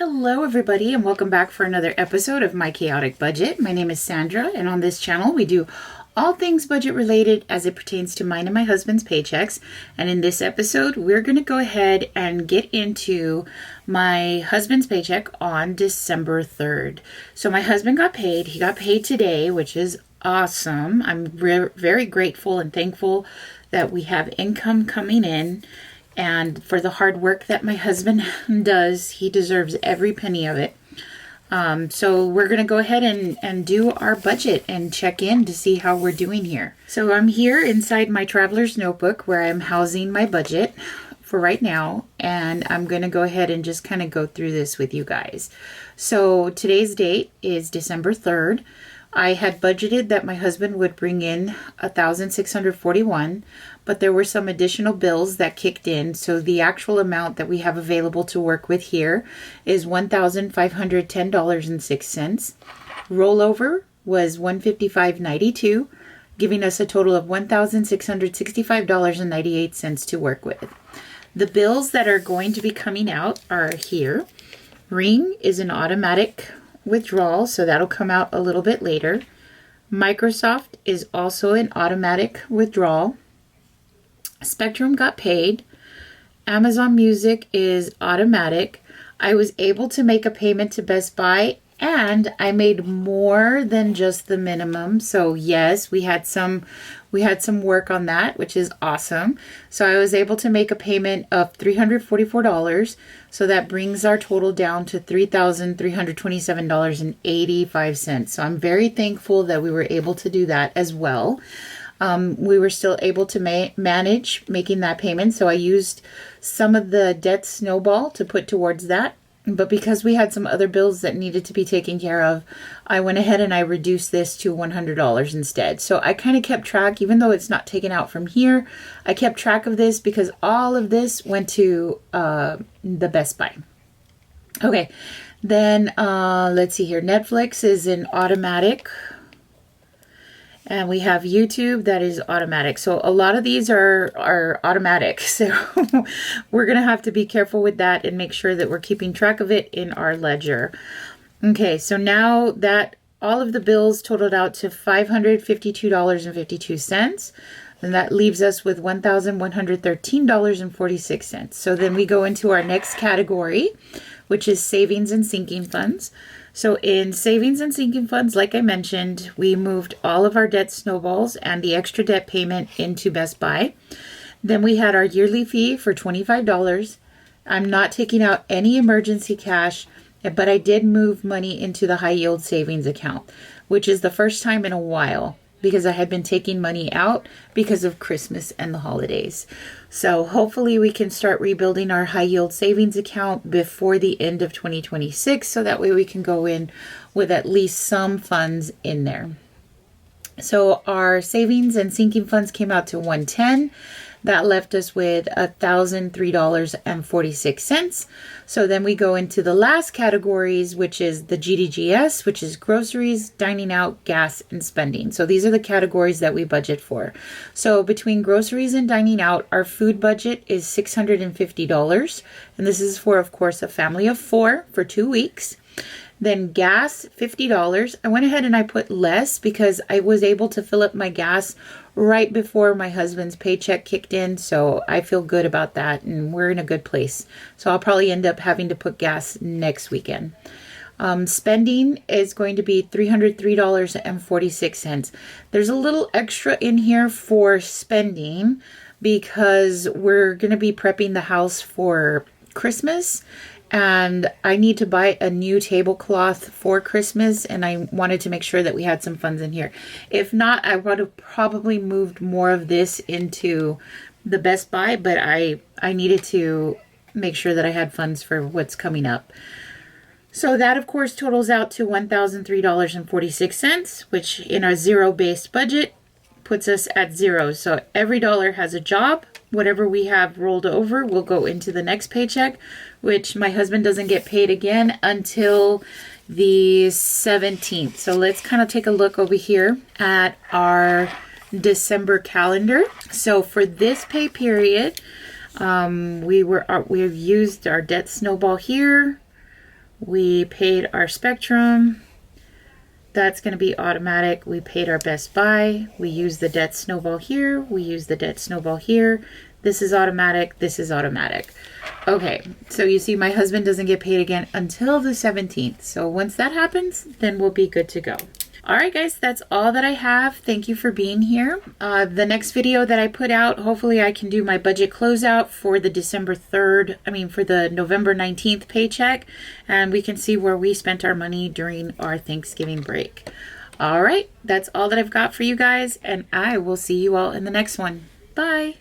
Hello everybody and welcome back for another episode of My Chaotic Budget. My name is Sandra and on this channel we do all things budget related as it pertains to mine and my husband's paychecks. And in this episode we're going to go ahead and get into my husband's paycheck on December 3rd. So my husband got paid. He got paid today, which is awesome. I'm very grateful and thankful that we have income coming in. And for the hard work that my husband does, he deserves every penny of it. So we're going to go ahead and do our budget and check in to see how we're doing here. So I'm here inside my traveler's notebook where I'm housing my budget for right now. And I'm going to go ahead and just kind of go through this with you guys. So today's date is December 3rd. I had budgeted that my husband would bring in $1,641, but there were some additional bills that kicked in. So the actual amount that we have available to work with here is $1,510.06. Rollover was $155.92, giving us a total of $1,665.98 to work with. The bills that are going to be coming out are here. Ring is an automatic withdrawal, so that'll come out a little bit later. Microsoft is also an automatic withdrawal. Spectrum got paid. Amazon Music is automatic. I was able to make a payment to Best Buy and I made more than just the minimum. So yes, we had some work on that, which is awesome. So I was able to make a payment of $344. So that brings our total down to $3,327.85. So I'm very thankful that we were able to do that as well. We were still able to manage making that payment. So I used some of the debt snowball to put towards that. But because we had some other bills that needed to be taken care of, I went ahead and I reduced this to $100 instead. So I kind of kept track, even though it's not taken out from here, I kept track of this because all of this went to the Best Buy. Okay, then let's see here. Netflix is an automatic. And we have YouTube that is automatic. So a lot of these are automatic. So we're going to have to be careful with that and make sure that we're keeping track of it in our ledger. Okay, so now that all of the bills totaled out to $552.52. And that leaves us with $1,113.46. So then we go into our next category, which is savings and sinking funds. So in savings and sinking funds, like I mentioned, we moved all of our debt snowballs and the extra debt payment into Best Buy. Then we had our yearly fee for $25. I'm not taking out any emergency cash, but I did move money into the high yield savings account, which is the first time in a while because I had been taking money out because of Christmas and the holidays. So hopefully we can start rebuilding our high yield savings account before the end of 2026. So that way we can go in with at least some funds in there. So our savings and sinking funds came out to $110. That left us with $1,003.46. So then we go into the last categories, which is the GDGS, which is groceries, dining out, gas, and spending. So these are the categories that we budget for. So between groceries and dining out, our food budget is $650. And this is for, of course, a family of 4 for 2 weeks. Then gas, $50. I went ahead and I put less because I was able to fill up my gas right before my husband's paycheck kicked in. So I feel good about that and we're in a good place. So I'll probably end up having to put gas next weekend. Spending is going to be $303.46. There's a little extra in here for spending because we're going to be prepping the house for Christmas. And I need to buy a new tablecloth for Christmas, and I wanted to make sure that we had some funds in here. If not, I would have probably moved more of this into the Best Buy, but I needed to make sure that I had funds for what's coming up. So that, of course, totals out to $1,003.46, which in our zero-based budget puts us at zero. So every dollar has a job. Whatever we have rolled over will go into the next paycheck, which my husband doesn't get paid again until the 17th. So let's kind of take a look over here at our December calendar. So for this pay period, we've used our debt snowball here. We paid our Spectrum. That's going to be automatic. We paid our Best Buy. We use the debt snowball here. We use the debt snowball here. This is automatic. This is automatic. Okay, so you see my husband doesn't get paid again until the 17th. So once that happens, then we'll be good to go. All right, guys, that's all that I have. Thank you for being here. The next video that I put out, hopefully I can do my budget closeout for the for the November 19th paycheck, and we can see where we spent our money during our Thanksgiving break. All right, that's all that I've got for you guys, and I will see you all in the next one. Bye.